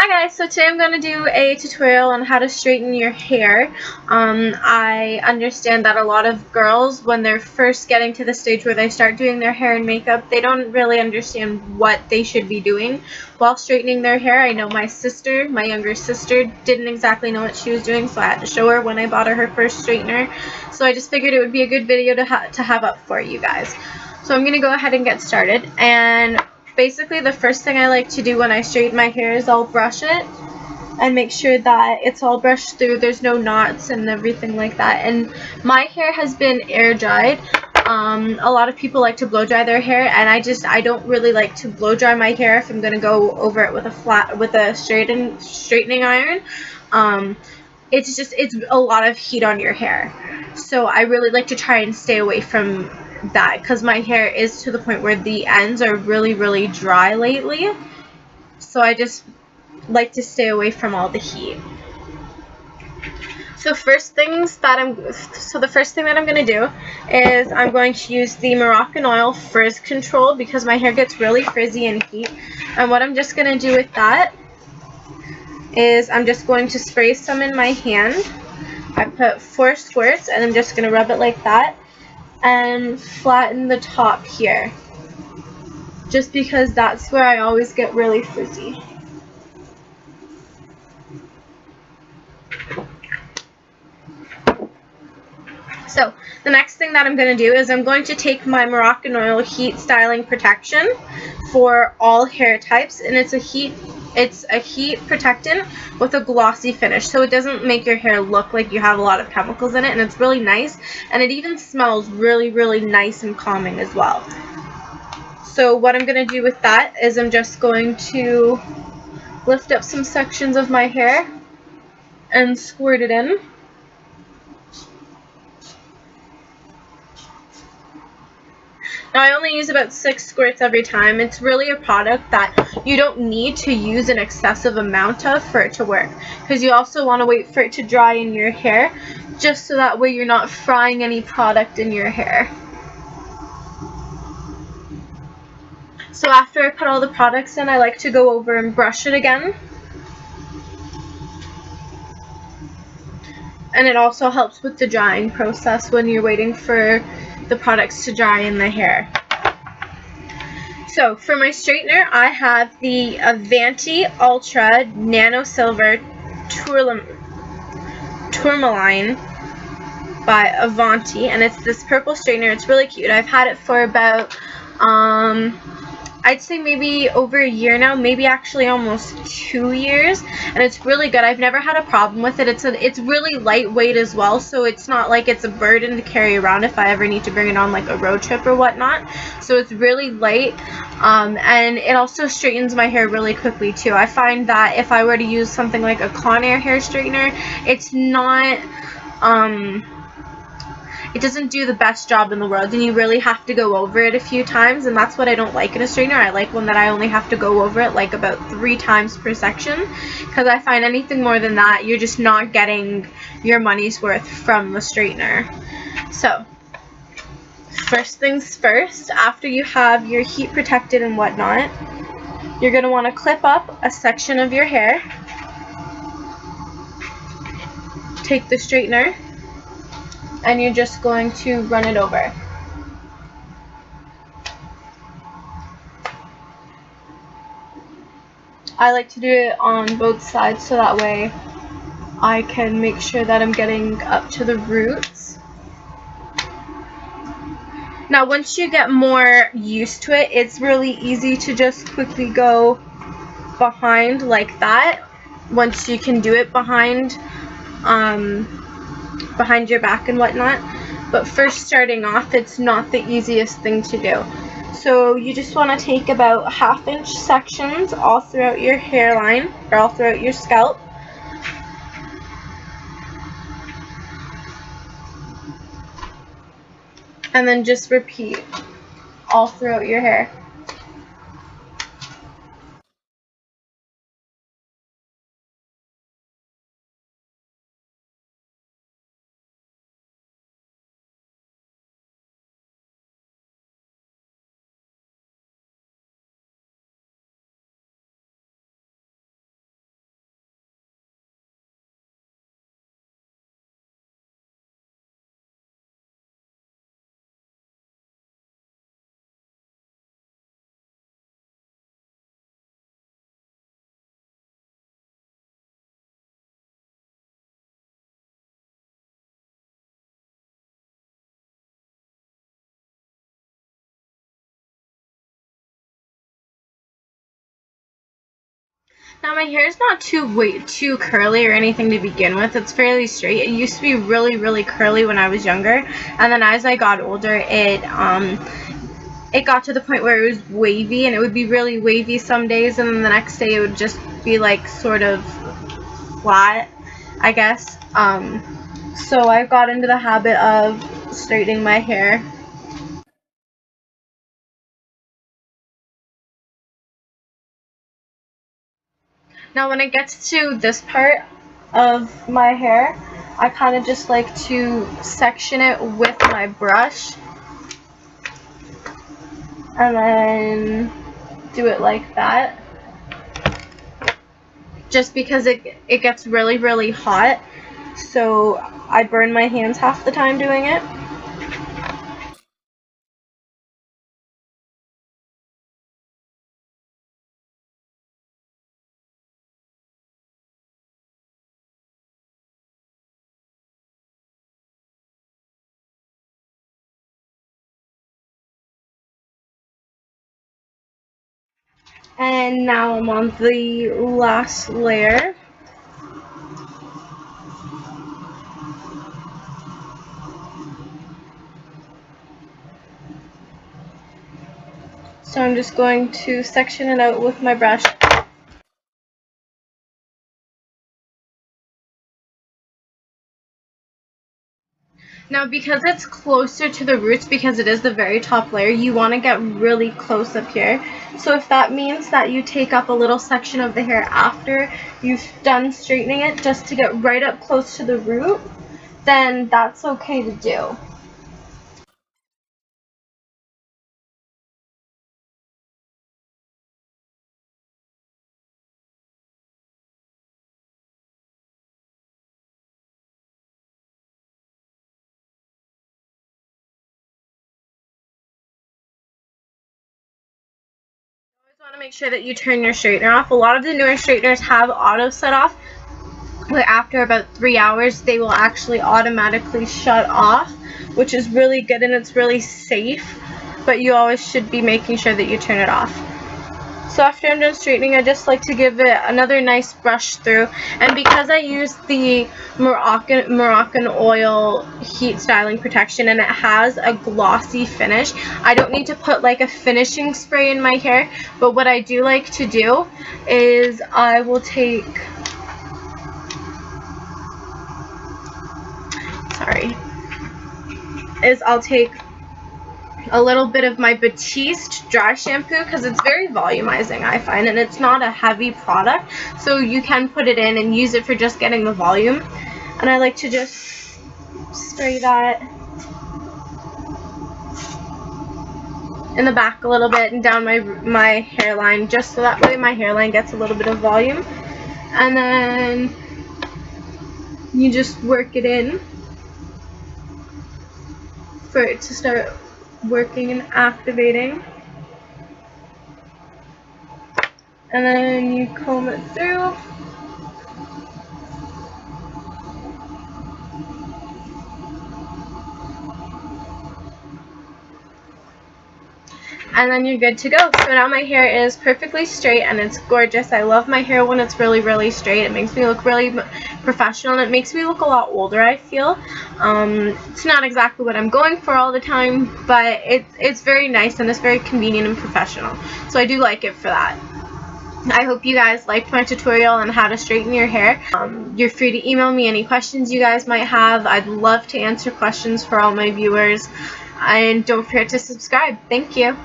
Hi guys, so today I'm going to do a tutorial on how to straighten your hair. I understand that a lot of girls, when they're first getting to the stage where they start doing their hair and makeup, they don't really understand what they should be doing while straightening their hair. I know my younger sister, didn't exactly know what she was doing, so I had to show her when I bought her first straightener. So I just figured it would be a good video to have up for you guys. So I'm going to go ahead and get started. And basically, the first thing I like to do when I straighten my hair is I'll brush it and make sure that it's all brushed through, there's no knots and everything like that. And my hair has been air dried. A lot of people like to blow dry their hair, and I don't really like to blow dry my hair if I'm going to go over it with a straightening iron. It's a lot of heat on your hair. So I really like to try and stay away from that, because my hair is to the point where the ends are really dry lately, so I just like to stay away from all the heat. So the first thing that I'm going to do is I'm going to use the Moroccanoil Frizz Control, because my hair gets really frizzy in heat. And what I'm just going to do with that is I'm just going to spray some in my hand. I put 4 squirts, and I'm just going to rub it like that and flatten the top here, just because that's where I always get really frizzy. So the next thing that I'm going to do is I'm going to take my Moroccanoil Heat Styling Protection for all hair types, and it's a heat protectant with a glossy finish, so it doesn't make your hair look like you have a lot of chemicals in it, and it's really nice, and it even smells really nice and calming as well. So what I'm going to do with that is I'm just going to lift up some sections of my hair and squirt it in. Now, I only use about 6 squirts every time. It's really a product that you don't need to use an excessive amount of for it to work, because you also want to wait for it to dry in your hair, just so that way you're not frying any product in your hair. So after I put all the products in, I like to go over and brush it again. And it also helps with the drying process when you're waiting for the products to dry in the hair. So for my straightener, I have the Avanti Ultra Nano Silver Tourmaline by Avanti, and it's this purple straightener. It's really cute. I've had it for about I'd say maybe over a year now, maybe actually almost 2 years, and it's really good. I've never had a problem with it. It's really lightweight as well, so it's not like it's a burden to carry around if I ever need to bring it on like a road trip or whatnot. So it's really light, and it also straightens my hair really quickly too. I find that if I were to use something like a Conair hair straightener, it's not it doesn't do the best job in the world, and you really have to go over it a few times, and that's what I don't like in a straightener. I like one that I only have to go over it like about 3 times per section, because I find anything more than that, you're just not getting your money's worth from the straightener. So first things first, after you have your heat protected and whatnot, you're going to want to clip up a section of your hair. Take the straightener, and you're just going to run it over. I like to do it on both sides, so that way I can make sure that I'm getting up to the roots. Now, once you get more used to it, it's really easy to just quickly go behind like that, once you can do it behind your back and whatnot. But first, starting off, it's not the easiest thing to do. So you just want to take about 1/2 inch sections all throughout your hairline, or all throughout your scalp. And then just repeat all throughout your hair. Now my hair is not too curly or anything to begin with. It's fairly straight. It used to be really, really curly when I was younger, and then as I got older, it got to the point where it was wavy, and it would be really wavy some days, and then the next day it would just be like sort of flat, I guess. So I got into the habit of straightening my hair. Now when it gets to this part of my hair, I kind of just like to section it with my brush and then do it like that, just because it gets really, really hot, so I burn my hands half the time doing it. And now I'm on the last layer. So I'm just going to section it out with my brush. Now because it's closer to the roots, because it is the very top layer, you want to get really close up here. So if that means that you take up a little section of the hair after you've done straightening it just to get right up close to the root, then that's okay to do. Want to make sure that you turn your straightener off. A lot of the newer straighteners have auto set off, where after about 3 hours they will actually automatically shut off, which is really good and it's really safe, but you always should be making sure that you turn it off. So after I'm done straightening, I just like to give it another nice brush through, and because I use the Moroccan oil heat styling protection and it has a glossy finish, I don't need to put like a finishing spray in my hair, but what I do like to do is I will take, I'll take a little bit of my Batiste dry shampoo, because it's very volumizing, I find, and it's not a heavy product, so you can put it in and use it for just getting the volume. And I like to just spray that in the back a little bit and down my hairline, just so that way my hairline gets a little bit of volume. And then you just work it in for it to start working and activating, and then you comb it through, and then you're good to go. So now my hair is perfectly straight and it's gorgeous. I love my hair when it's really, really straight. It makes me look really professional, and it makes me look a lot older, I feel. It's not exactly what I'm going for all the time, but it's very nice and it's very convenient and professional. So I do like it for that. I hope you guys liked my tutorial on how to straighten your hair. You're free to email me any questions you guys might have. I'd love to answer questions for all my viewers. And don't forget to subscribe. Thank you.